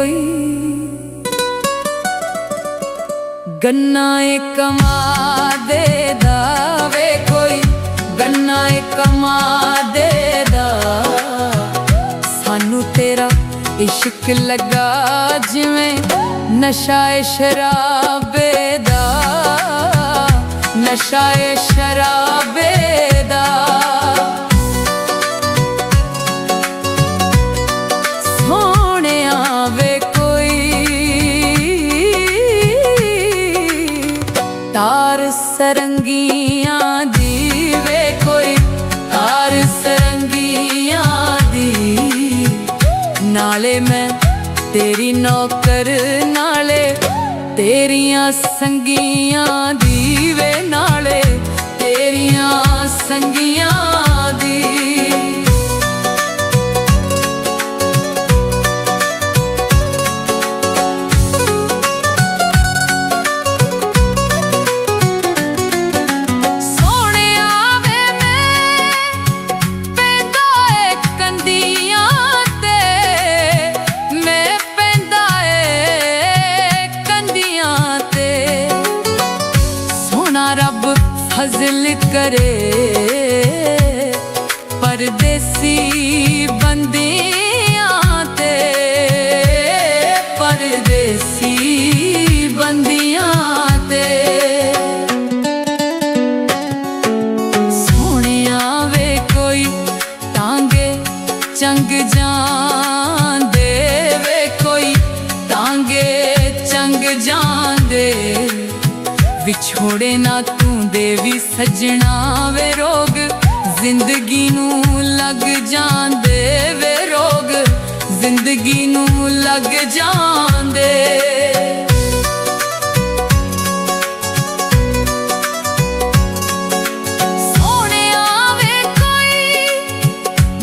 कोई गन्ना कमा दे वे कोई गन्ना कमा दे सानू तेरा इश्क लगा जिवें नशा ए शराबे दा नशा ए शराबे दा सोने आवे कोई तार सरंगियां दी वे कोई तार सरंगियां दी नाले मैं तेरी नौकर नाले तेरियां संगियां दी वे नाले तेरियां संगियां दी सोने आवे मैं पैदा कंदियां ते मैं पैदा कंदियां ते सोना रब फजल करे परदेसी बंदियां ते परदेसी बंदियां ते सोने आवे कोई टांगे चंग जान दे वे कोई टांगे चंग जान दे विछोड़े ना तू देवी सजना वे रोग जिंदगी नू लग जांदे वे रोग जिंदगी नू लग जांदे सोने आवे कोई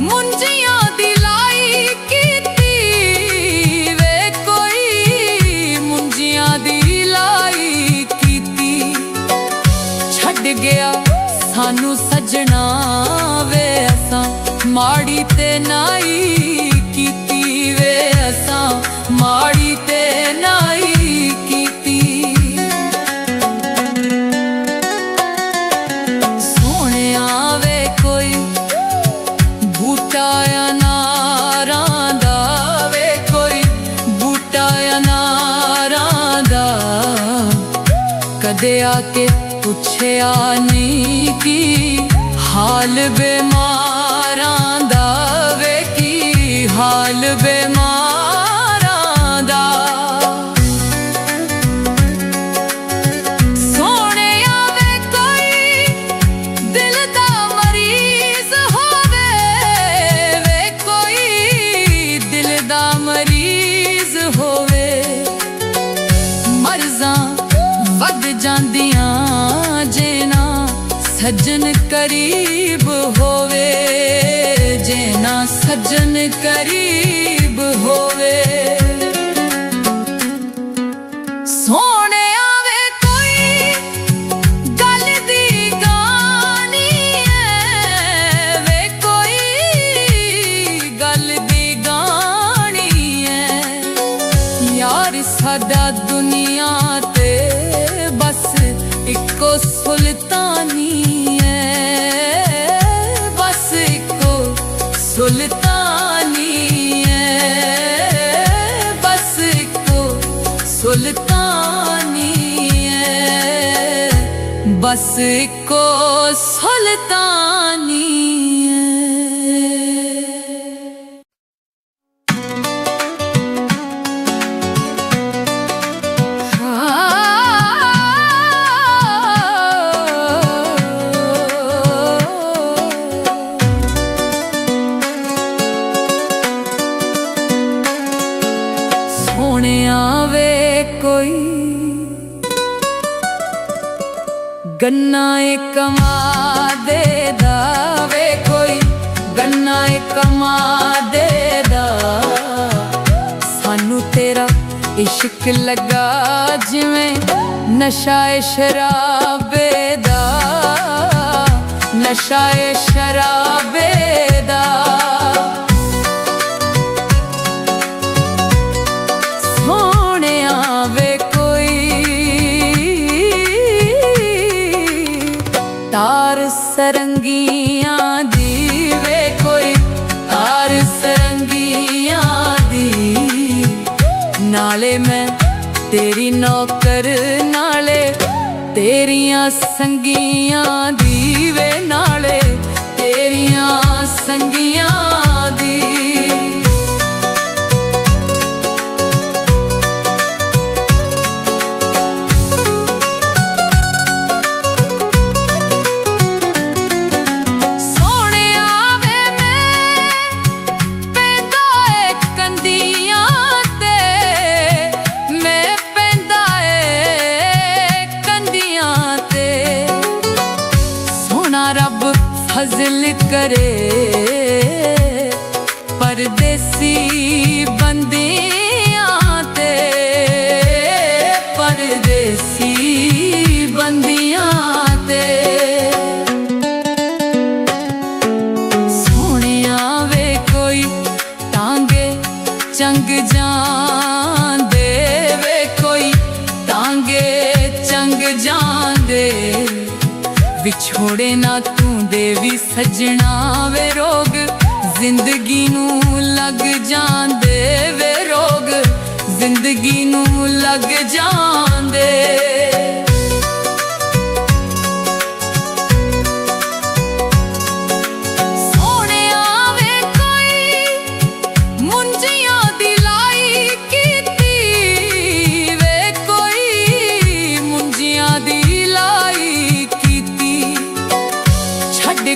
मुंजियां दी लाई कीती वे कोई मुंजियां दी लाई कीती छड़ गया सानू सजना वे असां माड़ी ते नाई कीती वे असां माड़ी ते नाई कीती सोने आवे कोई बूटा अनारां दा वे कोई बूटा अनारां दा कदे आके पुछया नहीं की हाल बेमारां दा वे की हाल बेमारां दा सोने आवे कोई दिल दा मरीज होवे वे कोई दिल दा मरीज होवे मर्ज़ां वध जांदियां जेना सज्जन करीब होवे जेना सज्जन करीब होवे सोने आवे कोई गल दी गानी है वे कोई गल दी गानी है यार साडा दुनिया ते बस इको सुल्तानी है बस इको सुल्तानी है बस इको सुल्तानी है बस इको सुल्तानी है सोने आवे कोई गन्ना कमा दे वे कोई गन्ना कमा दे सानू तेरा इश्क लगा जिवें नशा ए शराबे दा नशा ए शराबे दा ਨਾਲੇ ਮੈਂ ਤੇਰੀ ਨੌਕਰ ਨਾਲੇ ਤੇਰੀਆਂ ਸੰਗੀਆਂ ਦੀ ਵੇ ਨਾਲੇ ਤੇਰੀਆਂ ਸੰਗੀਆਂ ਦੀ ਫਜ਼ਲ ਕਰੇ ਪਰਦੇਸੀ ਬੰਦੀਆਂ ਤੇ ਪਰਦੇਸੀ ਬੰਦੀਆਂ ਤੇ ਸੋਹਣਿਆ ਵੇ ਕੋਈ ਟਾਂਗੇ ਚੰਗ ਜਾਂਦੇ ਵੇ ਕੋਈ ਟਾਂਗੇ ਚੰਗ ਜਾਂਦੇ ਵਿਛੋੜੇ ਨਾ ਤੂੰ ਦੇਵੀ ਸੱਜਣਾ ਵੇ ਰੋਗ ਜ਼ਿੰਦਗੀ ਨੂੰ ਲੱਗ ਜਾਂਦੇ ਵੇ ਰੋਗ ਜ਼ਿੰਦਗੀ ਨੂੰ ਲੱਗ ਜਾਂਦੇ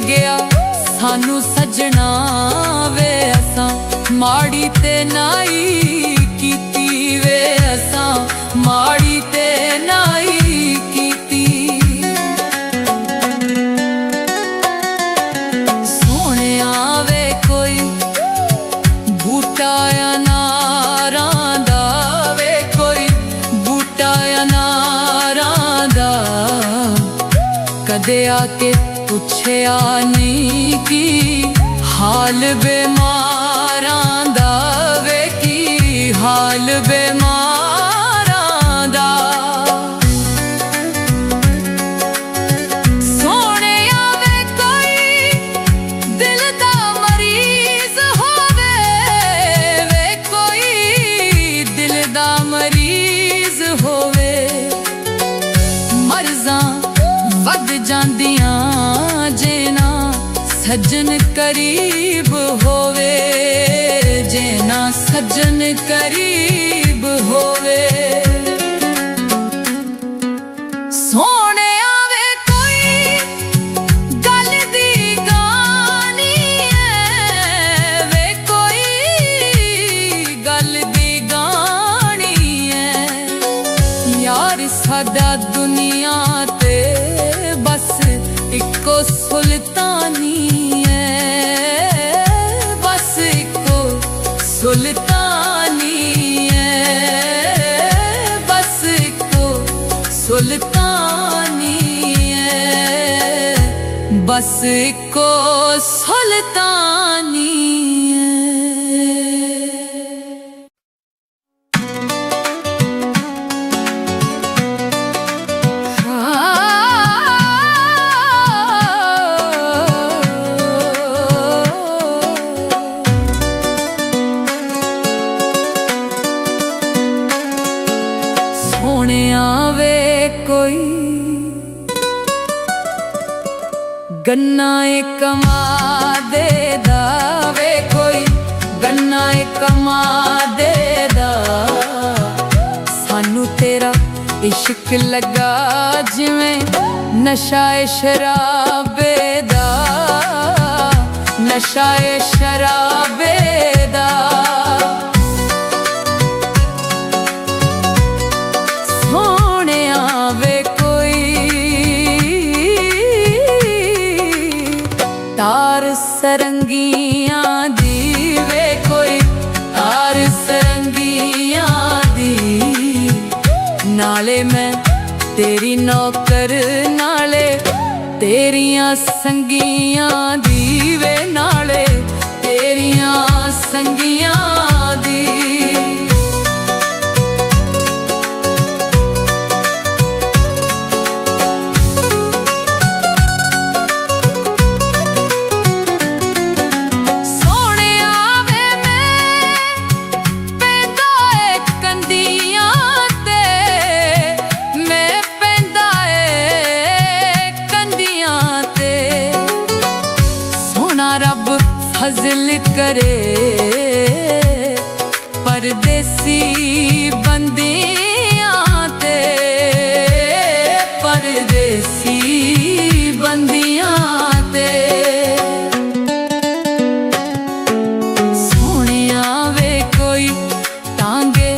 ਗਿਆ ਸਾਨੂੰ ਸੱਜਣਾ ਵੇ ਅਸਾਂ ਮਾੜੀ ਤੇ ਨਾਈ ਕੀਤੀ ਵੇ ਅਸਾਂ ਮਾੜੀ ਤੇ ਨਾਈ ਕੀਤੀ ਸੋਹਣਿਆ ਵੇ ਕੋਈ ਬੂਟਾ ਅਨਾਰਾਂ ਦਾ ਵੇ ਕੋਈ ਬੂਟਾ ਅਨਾਰਾਂ ਦਾ ਕਦੇ ਆ ਕੇ ਪੁੱਛਿਆ ਨਹੀਂ ਕੀ ਹਾਲ ਬਿਮਾਰਾਂ ਦਾ ਵੇ ਕੀ ਹਾਲ ਬਿਮਾਰਾਂ ਦਾ ਸੋਹਣਿਆ ਵੇ ਕੋਈ ਦਿਲ ਦਾ ਮਰੀਜ਼ ਹੋਵੇ ਵੇ ਕੋਈ ਦਿਲ ਦਾ ਮਰੀਜ਼ ਹੋਵੇ ਮਰਜ਼ਾਂ ਵੱਧ ਜਾਂਦੀਆਂ ਜੇ ਨਾ ਸੱਜਣ ਕਰੀਬ ਹੋਵੇ ਜੇ ਨਾ ਸੱਜਣ ਕਰੀਬ ਹੋਵੇ ਸੋਹਣਿਆ ਵੇ ਕੋਈ ਗੱਲ ਦੀ ਗਾਣੀ ਐ ਵੇ ਕੋਈ ਗੱਲ ਦੀ ਗਾਣੀ ਐ ਯਾਰ ਸਾਡਾ ਦੁਨੀਆ ਤੇ ਬਸ ਇੱਕੋ ਸੁਲਤਾਨੀ ਐ ਬਸ ਇੱਕੋ ਸੁਲਤਾਨੀ ਐ ਬਸ ਇੱਕੋ ਸੁਲਤਾਨੀ ਐ ਬਸ ਇੱਕੋ ਸੁਲਤਾਨੀ ਗੰਨਾ ਏ ਕਮਾ ਦੇ ਦਾ ਵੇ ਕੋਈ ਗੰਨਾ ਏ ਕਮਾ ਦੇ ਦਾ ਸਾਨੂੰ ਤੇਰਾ ਇਸ਼ਕ ਲੱਗਾ ਜਿਵੇਂ ਨਸ਼ਾ ਏ ਸ਼ਰਾਬੇ ਦਾ ਨਸ਼ਾ ਏ ਸ਼ਰਾਬੇ ਦਾ ਸੋਹਣਿਆ ਵੇ ਤਾਰ ਸਰੰਗੀਆਂ ਦੀ ਵੇ ਕੋਈ ਤਾਰ ਸਰੰਗੀਆਂ ਦੀ ਨਾਲੇ ਮੈਂ ਤੇਰੀ ਨੌਕਰ ਨਾਲੇ ਤੇਰੀਆਂ ਸੰਗੀਆਂ ਦੀ ਵੇ ਨਾਲੇ ਤੇਰੀਆਂ ਸੰਗੀਆਂ ਦੀ ਸੋਹਣਿਆ ਵੇ ਮੈਂ ਪੈਂਦਾ ਏ ਕੰਦੀ ਫਜ਼ਲ ਕਰੇ ਪਰਦੇਸੀ ਬੰਦੀਆਂ ਤੇ ਪਰਦੇਸੀ ਬੰਦੀਆਂ ਤੇ ਸੋਹਣਿਆ ਵੇ ਕੋਈ ਟਾਂਗੇ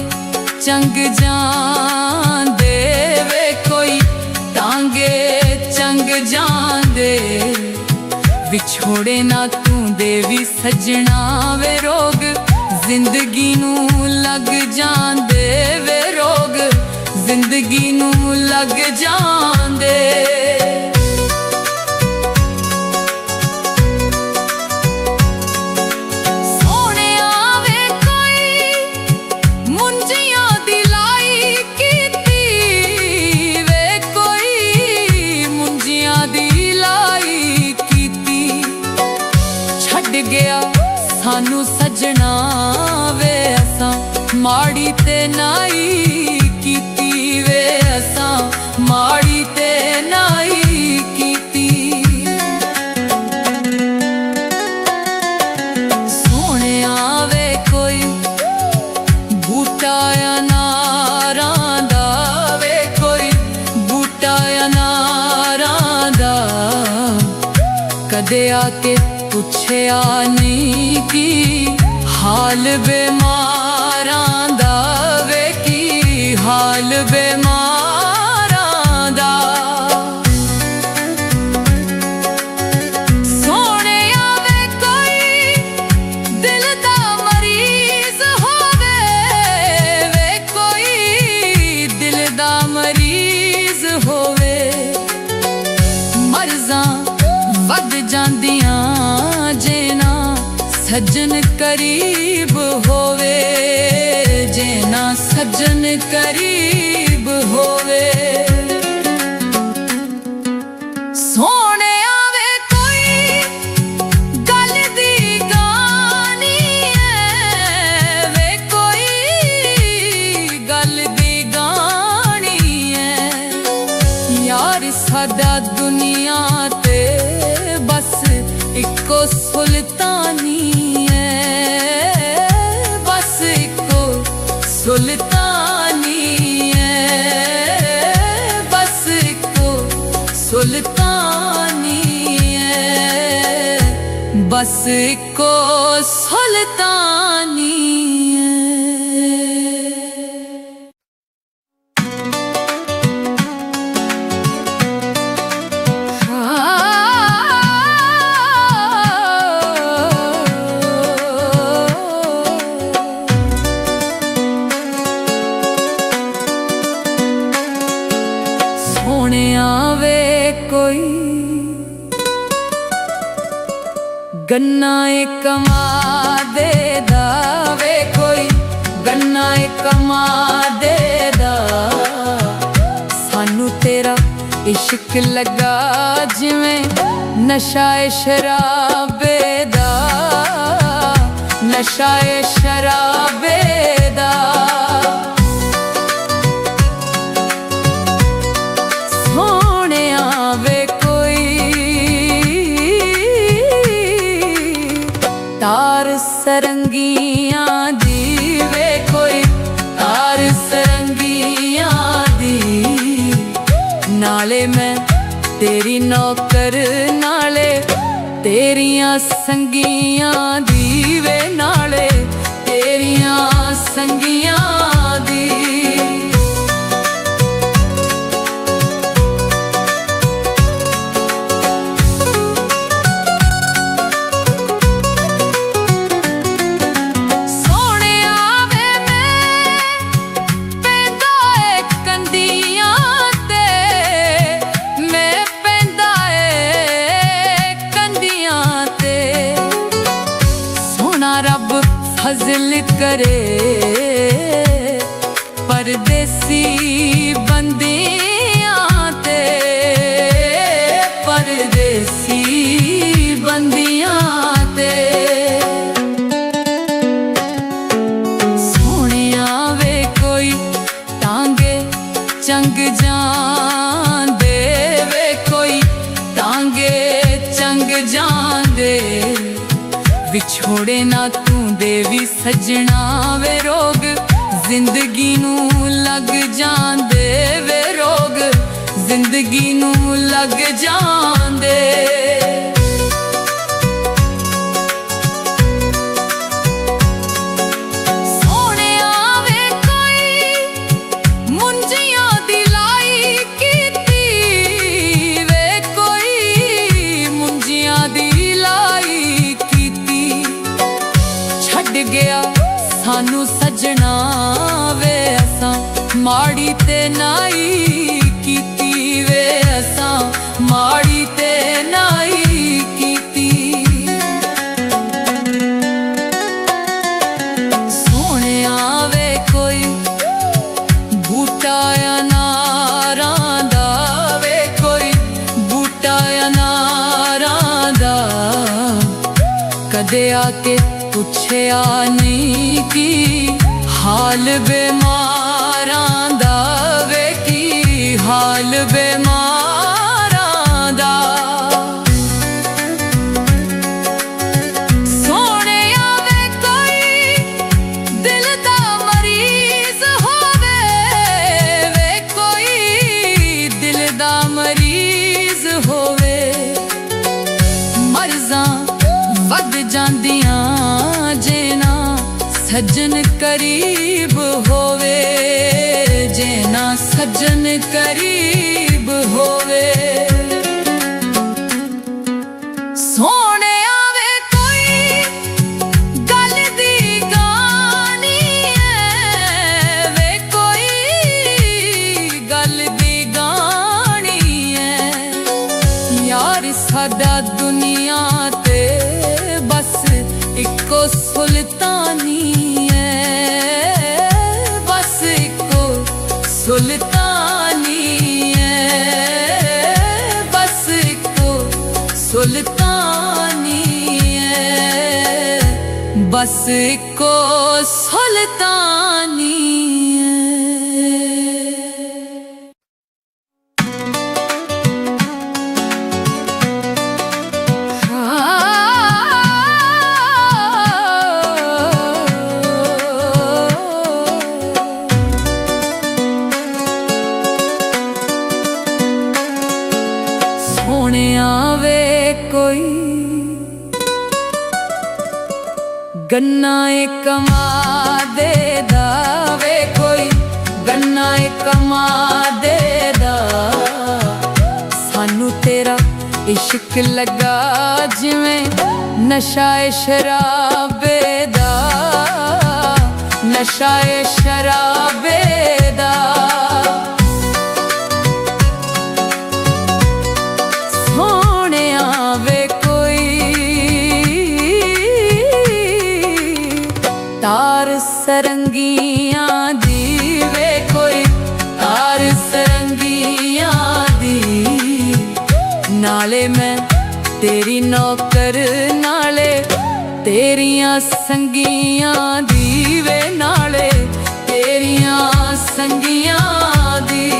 ਚੰਗ ਜਾਂਦੇ ਵੇ ਕੋਈ ਟਾਂਗੇ ਚੰਗ ਜਾਂਦੇ ਵਿਛੋੜੇ ਨਾ ਤੂੰ ਦੇਵੀ ਸੱਜਣਾ ਵੇ ਰੋਗ ਜ਼ਿੰਦਗੀ ਨੂੰ ਲੱਗ ਜਾਂਦੇ ਵੇ ਰੋਗ ਜ਼ਿੰਦਗੀ ਨੂੰ ਲੱਗ ਜਾਂਦੇ ਸੋਹਣਿਆ ਵੇ ਕੋਈ ਮੁੰਜੀਆਂ ਦੀ ਲਾਈ ਕੀਤੀ ਵੇ ਕੋਈ ਮੁੰਜੀਆਂ ਦੀ ਲਾਈ ਕੀਤੀ ਛੱਡ ਗਿਆ ਸਾਨੂੰ ਸੱਜਣਾ ਵੇ ਅਸਾਂ ਮਾੜੀ ਤੇ ਨਾਈ ਕੀਤੀ ਵੇ ਅਸਾਂ ਮਾੜੀ ਤੇ ਨਾਈ ਕੀਤੀ ਸੋਹਣਿਆ ਵੇ ਕੋਈ ਬੂਟਾ ਅਨਾਰਾਂ ਦਾ ਵੇ ਕੋਈ ਬੂਟਾ ਅਨਾਰਾਂ ਦਾ ਕਦੇ ਆ ਕੇ ਪੁੱਛਿਆ ਨਹੀਂ ਕੀ ਹਾਲ ਬਿਮਾਰਾਂ ਦਾ ਵੇ ਕੀ ਹਾਲ ਬਿਮਾਰਾਂ ਦਾ ਸੋਹਣਿਆ ਵੇ ਕੋਈ ਦਿਲ ਦਾ ਮਰੀਜ਼ ਹੋਵੇ ਵੇ ਕੋਈ ਦਿਲ ਦਾ ਮਰੀਜ਼ ਹੋਵੇ ਮਰਜ਼ਾਂ ਵੱਧ ਜਾਂਦੀਆਂ ਜੇ ਨਾ ਸੱਜਣ ਕਰੀਬ ਹੋਵੇ ਜੇ ਨਾ ਸੱਜਣ ਕਰੀਬ ਹੋਵੇ ਸੋਹਣਿਆ ਵੇ ਕੋਈ ਗੱਲ ਦੀ ਗਾਣੀ ਐ ਵੇ ਕੋਈ ਗੱਲ ਦੀ ਗਾਣੀ ਐ ਯਾਰ ਸਾਡਾ ਦੁਨੀਆ ਤੇ ਬਸ ਇੱਕੋ ਸੁਲਤਾਨੀ ਸੁਲਤਾਨੀ ਹੈ ਬਸ ਇੱਕੋ ਸੁਲਤਾਨੀ ਹੈ ਬਸ ਇੱਕੋ ਸੁਲਤਾਨੀ ਹੈ ਗੰਨਾ ਏ ਕਮਾ ਦੇ ਦਾ ਵੇ ਕੋਈ ਗੰਨਾ ਏ ਕਮਾ ਦੇ ਦਾ ਸਾਨੂੰ ਤੇਰਾ ਇਸ਼ਕ ਲੱਗਾ ਜਿਵੇਂ ਨਸ਼ਾ ਏ ਸ਼ਰਾਬੇ ਦਾ ਨਸ਼ਾ ਏ ਸ਼ਰਾਬੇ ਦਾ ਸੋਹਣਿਆ ਵੇ ਤਾਰ ਸਰੰਗੀਆਂ ਦੀ ਵੇ ਕੋਈ ਤਾਰ ਸਰੰਗੀਆਂ ਦੀ ਨਾਲੇ ਮੈਂ ਤੇਰੀ ਨੌਕਰ ਨਾਲੇ ਤੇਰੀਆਂ ਸੰਗੀਆਂ ਦੀ ਵੇ ਨਾਲੇ ਤੇਰੀਆਂ ਸੰਗੀਆਂ ਦੀ ਫਜ਼ਲ ਕਰੇ ਪਰਦੇਸੀ ਬੰਦੀਆਂ ਤੇ ਪਰਦੇਸੀ ਬੰਦੀਆਂ ਤੇ ਸੋਹਣਿਆ ਵੇ ਕੋਈ ਟਾਂਗੇ ਚੰਗ ਜਾਂਦੇ ਵੇ ਕੋਈ ਟਾਂਗੇ ਚੰਗ ਜਾਂਦੇ ਵਿਛੋੜ ਵਿਛੋੜੇ ਨਾ ਤੂੰ ਦੇਵੀ ਸੱਜਣਾ ਵੇ ਰੋਗ ਜ਼ਿੰਦਗੀ ਨੂੰ ਲੱਗ ਜਾਂਦੇ ਵੇ ਰੋਗ ਜ਼ਿੰਦਗੀ ਨੂੰ ਲੱਗ ਜਾਂਦੇ ਗਿਆ ਸਾਨੂੰ ਸੱਜਣਾ ਵੇ ਅਸਾਂ ਮਾੜੀ ਤੇ ਨਾਈ ਕੀਤੀ ਵੇ ਅਸਾਂ ਮਾੜੀ ਤੇ ਨਾਈ ਕੀਤੀ ਸੋਹਣਿਆ ਵੇ ਕੋਈ ਬੂਟਾ ਅਨਾਰਾਂ ਦਾ ਵੇ ਕੋਈ ਬੂਟਾ ਅਨਾਰਾਂ ਦਾ ਕਦੇ ਆ ਕੇ ਪੁੱਛਿਆ ਨਹੀਂ ਕੀ ਹਾਲ ਬਿਮਾਰਾਂ ਦਾ ਵੇ ਕੀ ਹਾਲ ਬਿਮਾਰਾਂ ਦਾ ਸੋਹਣਿਆ ਵੇ ਕੋਈ ਦਿਲ ਦਾ ਮਰੀਜ਼ ਹੋਵੇ ਵੇ ਕੋਈ ਦਿਲ ਦਾ ਮਰੀਜ਼ ਹੋਵੇ ਮਰਜ਼ਾਂ ਵੱਧ ਜਾਂਦੀਆਂ ਸੱਜਣ ਕਰੀਬ ਹੋਵੇ ਜੇ ਨਾ ਸੱਜਣ ਕਰੀਬ ਹੋਵੇ ਸੋਹਣਿਆ ਵੇ ਕੋਈ ਗੱਲ ਦੀ ਗਾਣੀ ਐ ਵੇ ਕੋਈ ਗੱਲ ਦੀ ਗਾਣੀ ਐ ਯਾਰ ਸਾਡਾ ਦੁਨੀਆ ਤੇ ਬਸ ਇੱਕੋ ਸੁਲਤਾਨੀ ਸੁਲਤਾਨੀ ਹੈ ਬਸ ਇੱਕੋ ਸੁਲਤਾਨੀ ਹੈ ਬਸ ਇੱਕੋ ਸੁਲਤਾਨੀ ਸੋਹਣਿਆ ਵੇ ਕੋਈ ਗੰਨਾ ਏ ਕਮਾ ਦੇ ਦਾ ਵੇ ਕੋਈ ਗੰਨਾ ਏ ਕਮਾ ਦੇ ਦਾ ਸਾਨੂੰ ਤੇਰਾ ਇਸ਼ਕ ਲੱਗਾ ਜਿਵੇਂ ਨਸ਼ਾ ਏ ਸ਼ਰਾਬੇ ਦਾ ਨਸ਼ਾ ਏ ਸ਼ਰਾਬੇ ਦਾ ਤਾਰ ਸਰੰਗੀਆਂ ਦੀ ਵੇ ਕੋਈ ਤਾਰ ਸਰੰਗੀਆਂ ਦੀ ਨਾਲੇ ਮੈਂ ਤੇਰੀ ਨੌਕਰ ਨਾਲੇ ਤੇਰੀਆਂ ਸੰਗੀਆਂ ਦੀ ਵੇ ਨਾਲੇ ਤੇਰੀਆਂ ਸੰਗੀਆਂ ਦੀ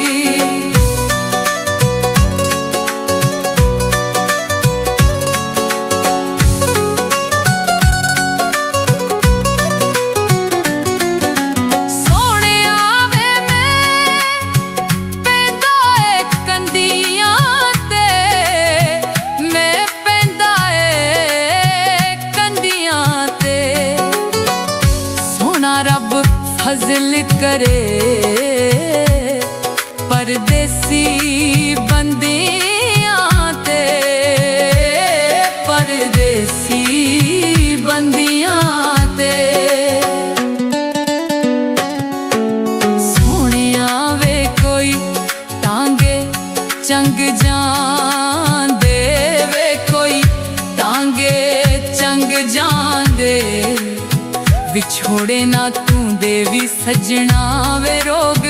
ਫਜ਼ਲ ਕਰੇ ਪਰਦੇਸੀ ਬੰਦਿਆਂ ਤੇ ਪਰਦੇਸੀ ਬੰਦਿਆਂ ਤੇ ਸੋਹਣਿਆ ਵੇ ਕੋਈ ਟਾਂਗੇ ਚੰਗ ਜਾਂਦੇ ਵੇ ਕੋਈ ਟਾਂਗੇ ਚੰਗ ਜਾਂਦੇ ਵਿਛੋੜੇ ਨਾ ਤੂੰ ਦੇਵੀ ਸੱਜਣਾ ਵੇ ਰੋਗ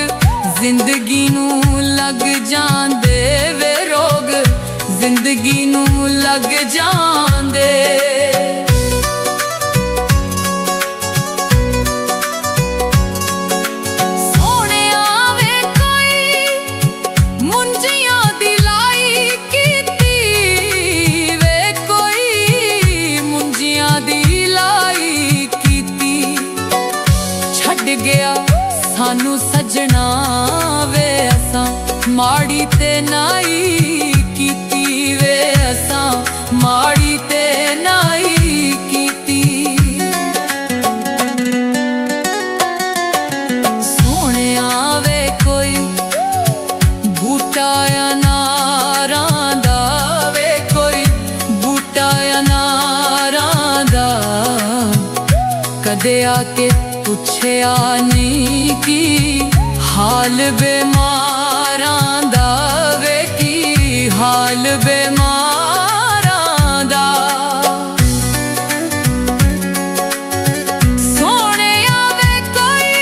ਜ਼ਿੰਦਗੀ ਨੂੰ ਲੱਗ ਜਾਂਦੇ ਵੇ ਰੋਗ ਜ਼ਿੰਦਗੀ ਨੂੰ ਲੱਗ ਜਾਂਦੇ ਦੀ ਲਾਈ ਸਾਨੂੰ ਸਜਣਾ ਵੇ ਅਸਾਂ ਮਾੜੀ ਤੇ ਨਾਈ ਕੀਤੀ ਵੇ ਅਸਾਂ ਮਾੜੀ ਤੇ ਨਾਈ ਕੀਤੀ। ਸੋਹਣਿਆ ਵੇ ਕੋਈ ਬੂਟਾ ਅਨਾਰਾਂ ਦਾ ਵੇ ਕੋਈ ਬੂਟਾ ਅਨਾਰਾਂ ਦਾ ਕਦੇ ਆ ਕੇ ਪੁੱਛਿਆ ਨਹੀਂ ਕੀ ਹਾਲ ਬਿਮਾਰਾਂ ਦਾ ਵੇ ਕੀ ਹਾਲ ਬਿਮਾਰਾਂ ਦਾ। ਸੋਹਣਿਆ ਵੇ ਕੋਈ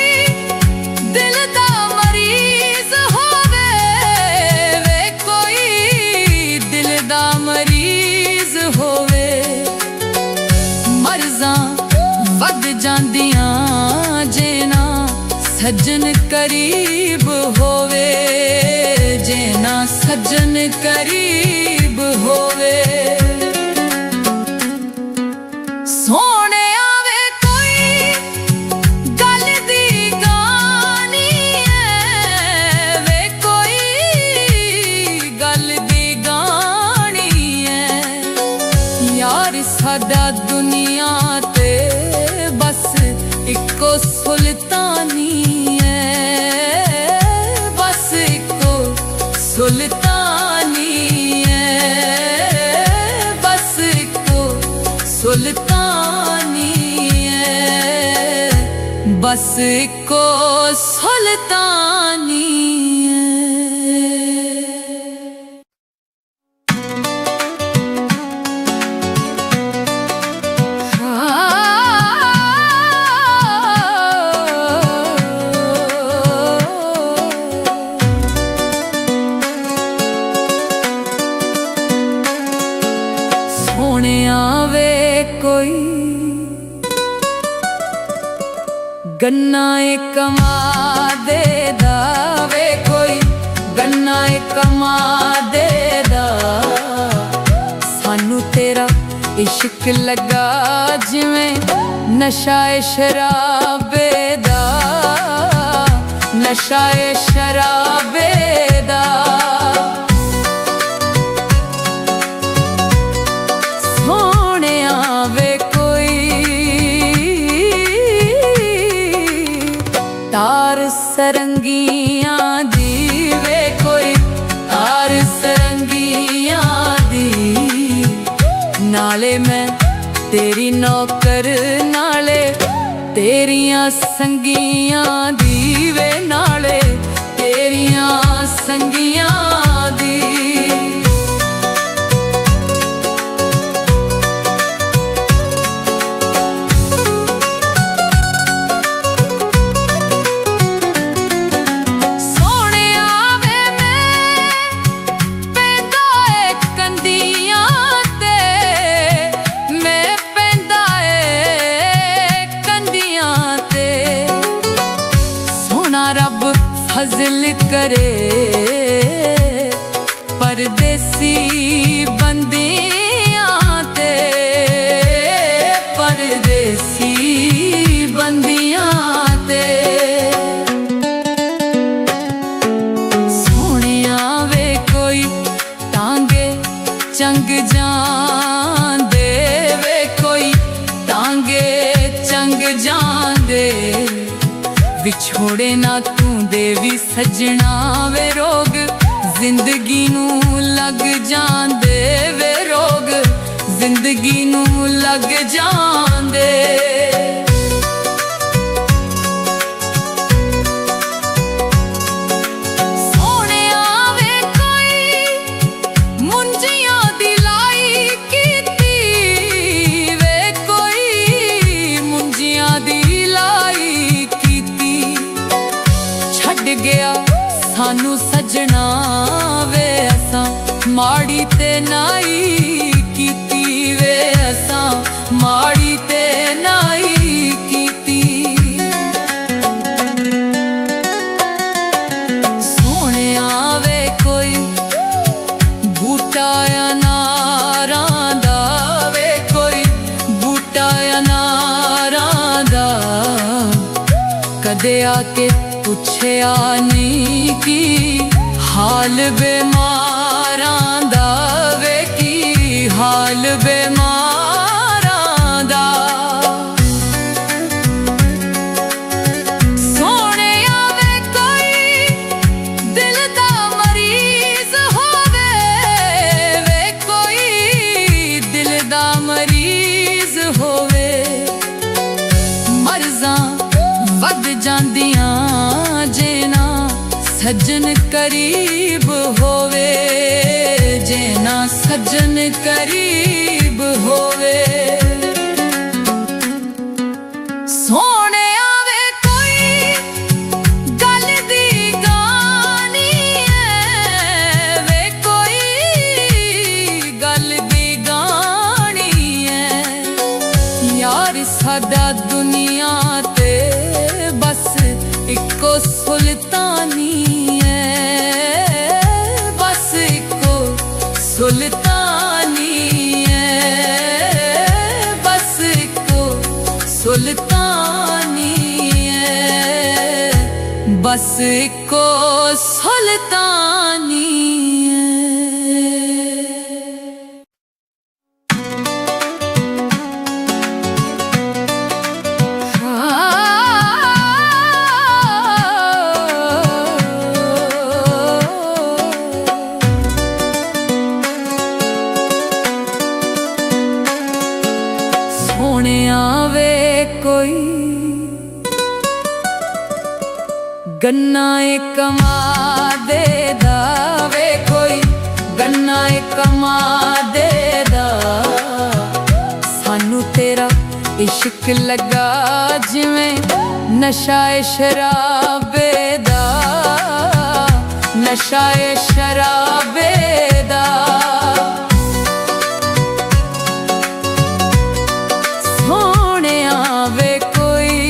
ਦਿਲ ਦਾ ਮਰੀਜ਼ ਹੋਵੇ ਵੇ ਕੋਈ ਦਿਲ ਦਾ ਮਰੀਜ਼ ਹੋਵੇ। ਮਰਜ਼ਾਂ ਵੱਧ ਜਾਂਦੀਆਂ ਜੇ ਨਾ ਸੱਜਣ ਕਰੀਬ ਹੋਵੇ ਜੇ ਨਾ ਸੱਜਣ ਕਰੀਬ ਹੋਵੇ। ਸੋਹਣਿਆ ਵੇ ਕੋਈ ਗੱਲ ਦੀ ਗਾਣੀ ਐ ਵੇ ਕੋਈ ਗੱਲ ਦੀ ਗਾਣੀ ਐ ਯਾਰ ਸਾਡਾ ਦੁਨੀਆ ਤੇ ਬਸ ਇੱਕੋ ਸੁਲਤਾਨੀ ਐ ਬਸ ਇੱਕੋ ਸੁਲਤਾਨੀ ਐ ਬਸ ਇੱਕੋ ਸੁਲਤਾਨੀ ਐ ਬਸ ਇੱਕੋ ਸੁਲਤਾਨੀ ਸੋਹਣਿਆ ਵੇ ਕੋਈ ਗੰਨਾ ਏ ਕਮਾ ਦੇ ਦਾ ਵੇ ਕੋਈ ਗੰਨਾ ਏ ਕਮਾ ਦੇ ਦਾ ਸਾਨੂੰ ਤੇਰਾ ਇਸ਼ਕ ਲੱਗਾ ਜਿਵੇਂ ਨਸ਼ਾ ਏ ਸ਼ਰਾਬੇ ਦਾ ਨਸ਼ਾ ਏ ਸ਼ਰਾਬੇ ਦਾ। ਤਾਰ ਸਰੰਗੀਆਂ ਦੀ ਵੇ ਕੋਈ ਤਾਰ ਸਰੰਗੀਆਂ ਦੀ ਨਾਲੇ ਮੈਂ ਤੇਰੀ ਨੌਕਰ ਨਾਲੇ ਤੇਰੀਆਂ ਸੰਗੀਆਂ ਦੀ ਵੇ ਨਾਲੇ ਤੇਰੀਆਂ ਸੰਗੀਆਂ ਦੀ। ਰੱਬ ਫਜ਼ਲ ਕਰੇ ਪਰਦੇਸੀ ਬੰਦਿਆਂ ਤੇ ਪਰਦੇਸੀ ਬੰਦਿਆਂ ਤੇ। ਸੋਹਣਿਆ ਵੇ ਕੋਈ ਟਾਂਗੇ ਚੰਗ ਜਾਂਦੇ ਵੇ ਕੋਈ ਟਾਂਗੇ ਚੰਗ ਜਾਂਦੇ ਵਿਛੋੜੇ ਨਾ ਤੂੰ ਦੇਵੀ ਸਜਣਾ ਵੇ ਰੋਗ ਜ਼ਿੰਦਗੀ ਨੂੰ ਲੱਗ ਜਾਂਦੇ ਵੇ ਰੋਗ ਜ਼ਿੰਦਗੀ ਨੂੰ ਲੱਗ ਜਾਂਦੇ। ਸੋਹਣਿਆ ਵੇ ਕੋਈ ਮੁੰਜੀਆਂ ਦੀ ਲਾਈ ਕੀਤੀ ਵੇ ਕੋਈ ਮੁੰਜੀਆਂ ਦੀ ਲਾਈ ਛੱਡ ਗਿਆ ਸਾਨੂੰ ਸਜਣਾ ਵੇ ਅਸਾਂ ਮਾੜੀ ਤੇ ਨਾਈ ਕੀਤੀ ਵੇ ਅਸਾਂ ਮਾੜੀ ਤੇ ਨਾਈ ਕੀਤੀ। ਸੋਹਣਿਆ ਵੇ ਕੋਈ ਬੂਟਾ ਅਨਾਰਾਂ ਦਾ ਵੇ ਕੋਈ ਬੂਟਾ ਅਨਾਰਾਂ ਦਾ ਕਦੇ ਆ ਕੇ ਪੁੱਛਿਆ ਨਹੀਂ ਕੀ ਹਾਲ ਬਿਮਾਰਾਂ ਦਾ ਵੇ, ਕੀ ਹਾਲ ਬਿਮਾਰਾਂ ਦਾ। ਸੋਹਣਿਆ ਵੇ ਕੋਈ ਦਿਲ ਦਾ ਮਰੀਜ਼ ਹੋਵੇ ਵੇ, ਕੋਈ ਦਿਲ ਦਾ ਮਰੀਜ਼ ਹੋਵੇ। ਮਰਜ਼ਾਂ ਵੱਧ ਜਾਂਦੀਆਂ ਜੇ ਨਾ ਸੱਜਣ ਕਰੀਬ ਹੋਵੇ, ਜੇ ਨਾ ਸੱਜਣ ਕਰੀਬ ਹੋਵੇ। ਸੋਹਣਿਆ ਵੇ ਕੋਈ ਗੱਲ ਦੀ ਗਾਣੀ ਐ ਵੇ, ਕੋਈ ਗੱਲ ਦੀ ਗਾਣੀ ਐ। ਯਾਰ ਸਾਡਾ ਦੁਨੀਆ ਤੇ ਬਸ ਇੱਕੋ ਸੁਲਤਾਨੀ ਐ, ਬਸ ਇੱਕੋ ਸੁਲਤਾਨੀ ਐ, ਬਸ ਇੱਕੋ ਸੁਲਤਾਨੀ ਐ, ਬਸ ਇੱਕੋ ਸੁਲਤਾਨੀ ਐ। ਸੋਹਣਿਆ ਵੇ ਕੋਈ ਗੰਨਾ ਏ ਕਮਾ ਦੇ ਦਾ ਵੇ, ਕੋਈ ਗੰਨਾ ਏ ਕਮਾ ਦੇ ਦਾ। ਸਾਨੂੰ ਤੇਰਾ ਇਸ਼ਕ ਲੱਗਾ ਜਿਵੇਂ ਨਸ਼ਾ ਏ ਸ਼ਰਾਬੇ ਦਾ, ਨਸ਼ਾ ਏ ਸ਼ਰਾਬੇ ਦਾ। ਸੋਹਣਿਆ ਵੇ ਕੋਈ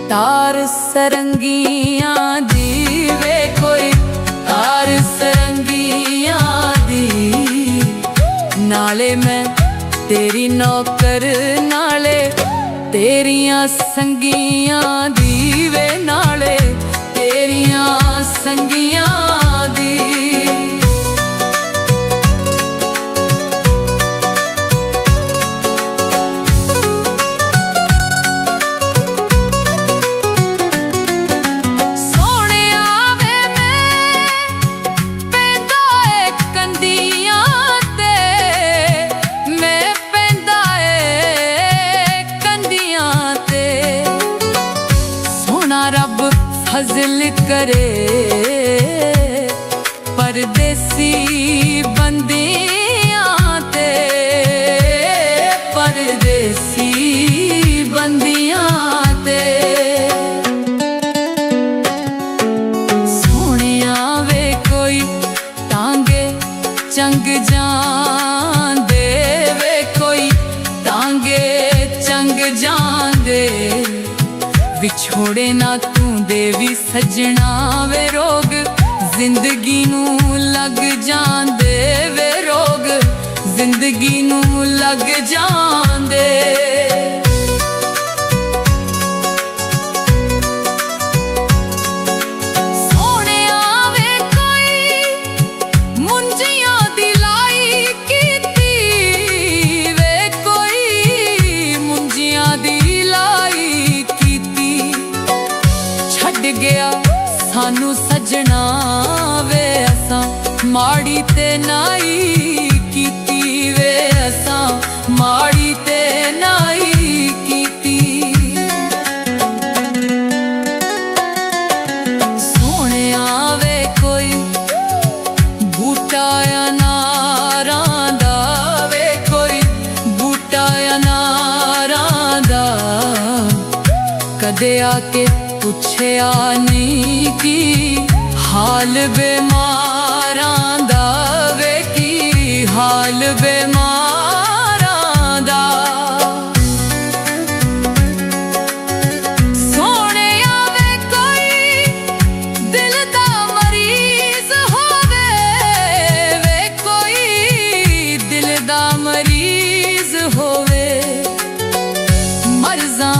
ਤਾਰ ਸਰੰਗੀਆਂ ਦੀ ਵੇ, ਕੋਈ ਤਾਰ ਸਰੰਗੀਆਂ ਦੀ। ਨਾਲੇ ਮੈਂ ਤੇਰੀ ਨੌਕਰ, ਨਾਲੇ ਤੇਰੀਆਂ ਸੰਗੀਆਂ ਦੀ ਵੇ, ਨਾਲੇ ਤੇਰੀਆਂ ਸੰਗੀਆਂ ਦੀ। ਫਜ਼ਲ ਕਰੇ ਪਰਦੇਸੀ ਬੰਦਿਆਂ ਤੇ, ਪਰਦੇਸੀ ਬੰਦਿਆਂ ਤੇ। ਸੋਹਣਿਆ ਵੇ ਕੋਈ ਟਾਂਗੇ ਚੰਗ ਜਾਂਦੇ ਵੇ, ਕੋਈ ਟਾਂਗੇ ਚੰਗ ਜਾਂਦੇ। ਵਿਛੋੜੇ ਨਾ ਤੂੰ ਦੇਵੀ ਸੱਜਣਾ ਵੇ, ਰੋਗ ਜ਼ਿੰਦਗੀ ਨੂੰ ਲੱਗ ਜਾਂਦੇ ਵੇ, ਰੋਗ ਜ਼ਿੰਦਗੀ ਨੂੰ ਲੱਗ ਜਾਂਦੇ। ਸੋਹਣਿਆ ਵੇ ਕੋਈ ਮੁੰਜੀਆਂ ਦੀ ਲਾਈ ਕੀਤੀ ਵੇ, ਕੋਈ ਮੁੰਜੀਆਂ ਦੀ ਲਾਈ ਕੀਤੀ। ਛੱਡ ਗਿਆ ਸਾਨੂੰ ਸੱਜਣਾ ਵੇ, ਅਸਾਂ ਮਾੜੀ ਤੇ ਨਾਈ ਕੀਤੀ ਵੇ, ਅਸਾਂ ਮਾੜੀ ਤੇ ਨਾਈ ਕੀਤੀ। ਸੋਹਣਿਆ ਵੇ ਕੋਈ ਬੂਟਾ ਅਨਾਰਾਂ ਦਾ ਵੇ, ਕੋਈ ਬੂਟਾ ਅਨਾਰਾਂ ਦਾ। ਕਦੇ ਆ ਕੇ ਪੁੱਛਿਆ ਨਹੀਂ ਕੀ ਹਾਲ ਬਿਮਾਰਾਂ ਦਾ ਵੇ, ਕੀ ਹਾਲ ਬਿਮਾਰਾਂ ਦਾ। ਸੋਹਣਿਆ ਵੇ ਕੋਈ ਦਿਲ ਦਾ ਮਰੀਜ਼ ਹੋਵੇ ਵੇ, ਕੋਈ ਦਿਲ ਦਾ ਮਰੀਜ਼ ਹੋਵੇ। ਮਰਜ਼ਾਂ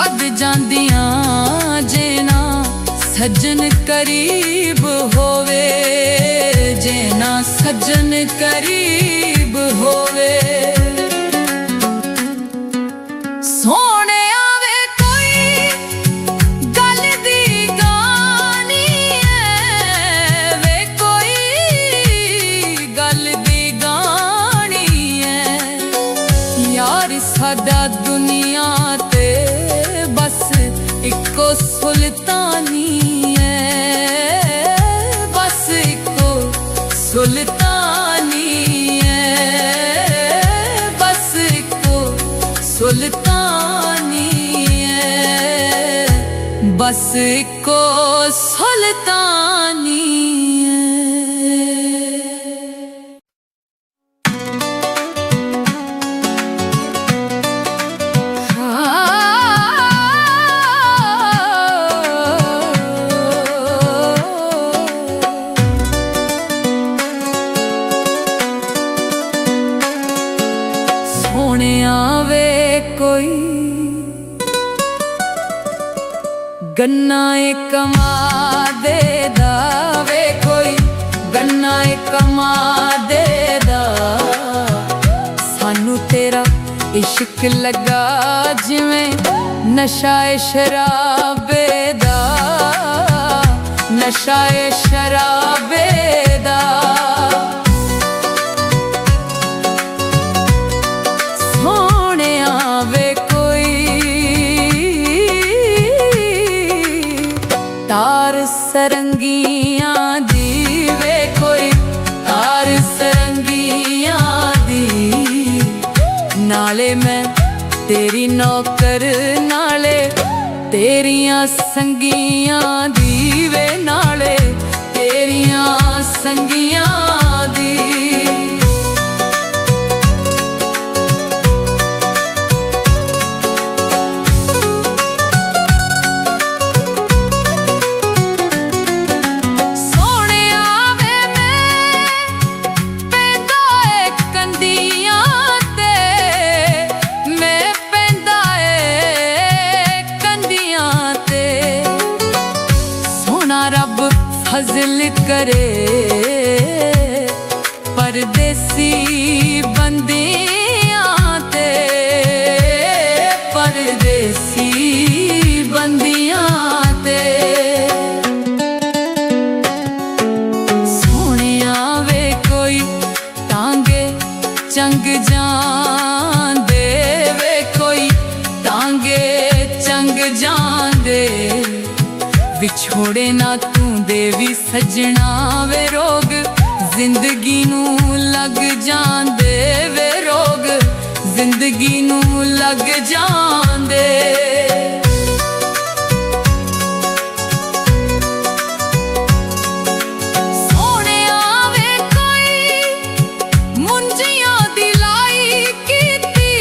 ਵੱਧ ਜਾਂਦੀਆਂ ਜੇ ਨਾ ਸੱਜਣ ਕਰੀਬ ਹੋਵੇ, ਜੇ ਨਾ ਸੱਜਣ ਕਰੀਬ ਹੋਵੇ। ਸੋਹਣਿਆ ਵੇ ਕੋਈ ਗੱਲ ਦੀ ਗਾਣੀ ਐ, ਵੇ ਕੋਈ ਗੱਲ ਦੀ ਗਾਣੀ ਐ। ਯਾਰ ਸਾਡਾ ਦੁਨੀਆ ਤੇ ਬਸ ਇੱਕੋ ਸੁਲਤਾਨੀ ਐ, ਬਸ ਇੱਕੋ ਸੁਲਤਾਨੀ ਐ, ਬਸ ਇੱਕੋ ਸੁਲਤਾਨੀ ਐ, ਬਸ ਇੱਕੋ ਸੁਲਤਾਨੀ ਐ। ਸੋਹਣਿਆ ਵੇ ਕੋਈ ਗੰਨਾ ਏ ਕਮਾ ਦੇਦਾ, ਵੇ ਕੋਈ ਗੰਨਾ ਏ ਕਮਾ ਦੇਦਾ। ਸਾਨੂੰ ਤੇਰਾ ਇਸ਼ਕ ਲੱਗਾ ਜਿਵੇਂ ਨਸ਼ਾ ਏ ਸ਼ਰਾਬੇ ਦਾ, ਨਸ਼ਾ ਏ ਸ਼ਰਾਬੇ ਦਾ। ਸੋਹਣਿਆ ਵੇ ਕੋਈ ਤਾਰ ਸਰੰਗੀਆਂ ਦੀ, ਵੇ ਕੋਈ ਤਾਰ ਸਰੰਗੀਆਂ ਦੀ। ਨਾਲੇ ਮੈਂ ਤੇਰੀ ਨੌਕਰ, ਨਾਲੇ ਤੇਰੀਆਂ ਸੰਗੀਆਂ ਦੀ, ਵੇ ਨਾਲੇ ਤੇਰੀਆਂ ਸੰਗੀਆਂ ਦੀ। ਰੱਬ ਫਜ਼ਲ ਕਰੇ ਪਰਦੇਸੀ ਬੰਦਿਆਂ ਤੇ, ਪਰਦੇਸੀ ਬੰਦਿਆਂ ਤੇ। ਸੋਹਣਿਆ ਵੇ ਕੋਈ ਟਾਂਗੇ ਚੰਗ ਜਾਂਦੇ, ਵੇ ਕੋਈ ਟਾਂਗੇ ਚੰਗ ਜਾਂਦੇ। ਵਿਛੋੜੇ ਨਾ ਤੂੰ ਦੇ ਵੀ ਸੱਜਣਾ ਵੇ ਰੋਗ, ਜ਼ਿੰਦਗੀ ਨੂੰ ਲੱਗ ਜਾਂਦੇ ਵੇ ਰੋਗ, ਜ਼ਿੰਦਗੀ ਨੂੰ ਲੱਗ ਜਾਂਦੇ। ਸੋਹਣਿਆ ਵੇ ਕੋਈ ਮੁੰਜੀਆਂ ਦੀ ਲਾਈ ਕੀਤੀ,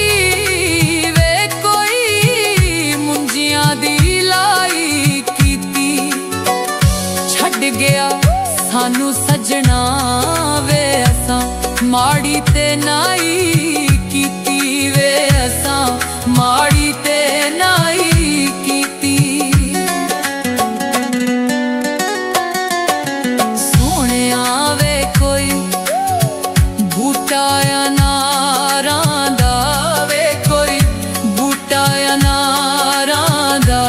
ਵੇ ਕੋਈ ਮੁੰਜੀਆਂ ਦੀ ਲਾਈ ਕੀਤੀ। ਛੱਡ ਗਿਆ ਸਾਨੂੰ ਸੱਜਣਾ ਵੇ ਅਸਾਂ ਮਾੜੀ ਤੇ ਨਾਈ ਕੀਤੀ, ਵੇ ਅਸਾਂ ਮਾੜੀ ਤੇ ਨਾਈ ਕੀਤੀ। ਸੋਹਣਿਆ ਵੇ ਕੋਈ ਬੂਟਾ ਅਨਾਰਾਂ ਦਾ, ਵੇ ਕੋਈ ਬੂਟਾ ਅਨਾਰਾਂ ਦਾ।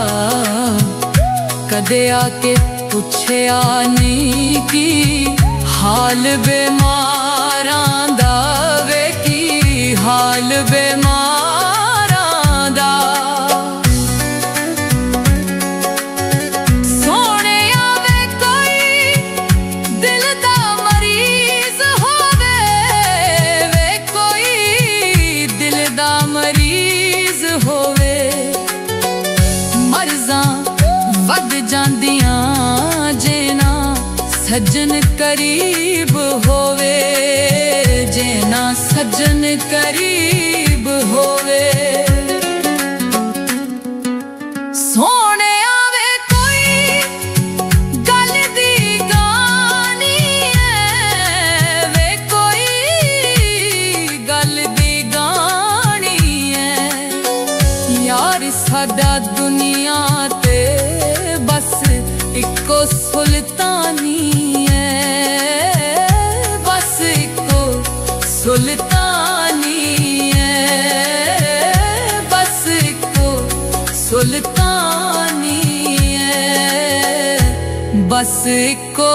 ਕਦੇ ਆ ਕੇ ਪੁੱਛਿਆ ਨਹੀਂ ਕੀ ਹਾਲ ਬਿਮਾਰਾਂ ਦਾ, ਵੇ ਕੀ ਹਾਲ ਬਿਮਾਰਾਂ ਦਾ। ਸੋਹਣਿਆ ਵੇ ਕੋਈ ਦਿਲ ਦਾ ਮਰੀਜ਼ ਹੋਵੇ, ਵੇ ਕੋਈ ਦਿਲ ਦਾ ਮਰੀਜ਼ ਹੋਵੇ। ਮਰਜ਼ਾਂ ਵੱਧ ਜਾਂਦੀਆਂ ਜੇ ਨਾ ਸੱਜਣ ਕਰੀਬ ਹੋਵੇ, ਜੇ ਨਾ ਸੱਜਣ ਕਰੀਬ ਹੋਵੇ। ਸੋਹਣਿਆ ਵੇ ਕੋਈ ਗੱਲ ਦੀ ਗਾਣੀ ਐ, ਵੇ ਕੋਈ ਗੱਲ ਦੀ ਗਾਣੀ ਐ। ਯਾਰ ਸਾਡਾ ਦੁਨੀਆ ਤੇ ਬਸ ਇੱਕੋ ਸੁਲਤਾਨੀ ਹੈ, ਬਸ ਇੱਕੋ ਸੁਲਤਾਨੀ ਹੈ, ਬਸ ਇੱਕੋ ਸੁਲਤਾਨੀ ਹੈ, ਬਸ ਇੱਕੋ